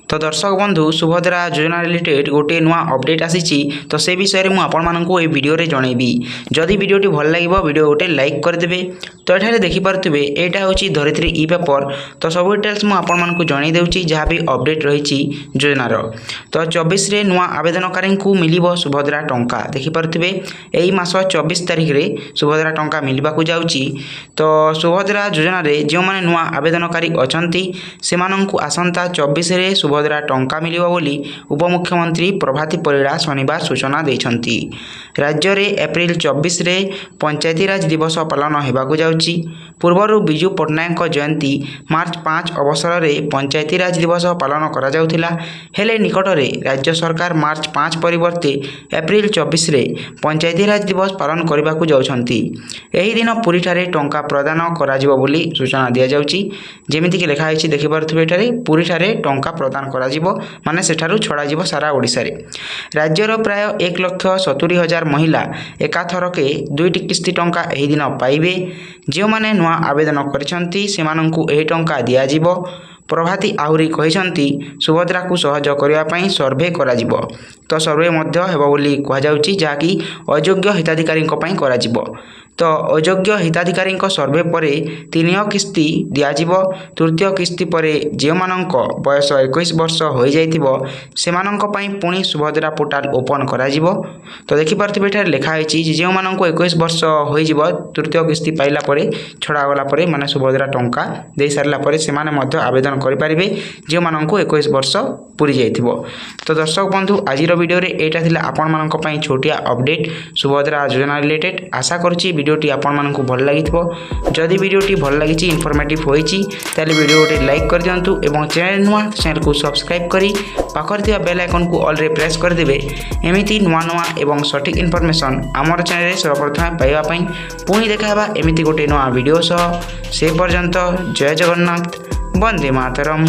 तो दर्शक बंधु सुभद्रा योजना रिलेटेड गोटे नुआ अपडेट आसी तो से विषय में आपको ये वीडियो रे जनइबी। जदि वीडियोटी भल लगे वीडियो गोटे लाइक करदे। तो ये देखिपे यहाँ हूँ धरित्री ई पेपर। तो सब डिटेल्स मुझे जनई दूसरी जहाँ भी अपडेट रही योजनार। तो 24 रे नुआ आवेदनकारी को मिल सुभद्रा टंका देखिपे यही मास 24 तारिख रे सुभद्रा टंका मिलवा जाऊँगी। तो सुभद्रा योजना जो मैंने नुआ आवेदनकारी अच्छा से आसंता 24 रे सुभद्रा टंका मिलिबो बोली उपमुख्यमंत्री प्रभाती परिड़ा शनिवार सूचना देइछंती। राज्य रे एप्रिल 24 रे पंचायती राज दिवस पालन हेबाकु जाउची। पूर्वरु बिजू पट्टनायक जयंती मार्च 5 अवसर रे पंचायती राज दिवस पालन करा जाउथिला। हेले निकटरे राज्य सरकार मार्च 5 परिवर्ते एप्रिल 24 रे पंचायती राज दिवस पालन करबाकु जाउछंती। एही दिन पुरी ठारे टंका प्रदान करा जिवो बोली सूचना दिया जाउची। जेमिति कि लेखा आइछि देखि पारथुबे एठारे पुरी ठारे टंका प्रदान करा जिवो माने सेठारु छड़ा जिवो सारा ओडिसा रे। राज्यर प्राय 1,70,000 महिला एकाथरके 2टी किस्ती टंका एही दिन पाइबे। जो माने नुआ आवेदन करिसंती सेमानंकु एही टंका दिया जिवो। प्रभाती आहुरी कहिसंती सुभद्रा को सहयोग करबा पई सर्वे करा जिवो। तो सर्वे मध्य हेबो बोली कहा जाउची जाकी अयोग्य हिताधिकारी पई करा जिवो। तो अयोग्य हिताधिकारी सर्वे पर 3 किस्ती दियाजिवो। तृतीय किस्ती पर जो मानक बयस 21 वर्ष हो जाइथिबो सेमानंक पई पुणी सुभद्रा पोर्टाल ओपन करा जिवो। तो देखिपारथिबे एठारे लेखा होईची जो मानक 21 वर्ष हो जिवो तृतीय किस्ती पाइला परे छड़ा गला परे माने सुभद्रा टंका दे सारला परे सेमाने मध्य आवेदन करि परिबे जो मानक 21 वर्ष पूरी जाइथिबो। तो दर्शक बंधु आजिर वीडियो रे एटा थिला आपन मानक पई छोटिया अपडेट सुभद्रा योजना रिलेटेड। आशा करछि वीडियोटी आपण मानकु भल लागिथिबो। जदि वीडियोटी भल लागिछि इनफॉर्मेटिव होईछि ताले वीडियो गोटे लाइक कर दियंतु एवं चैनल नुआ चैनल को सब्सक्राइब करी पाखर थिबा बेल आइकन को ऑल रे प्रेस कर देबे। एमिति नुआ नुआ एवं सटीक इनफॉरमेशन हमर चैनल रे सर्वप्रथम पाइबा पई पुणी देखाबा एमिति गोटे नुआ वीडियो से पर्यंत जय जगन्नाथ वंदे मातरम।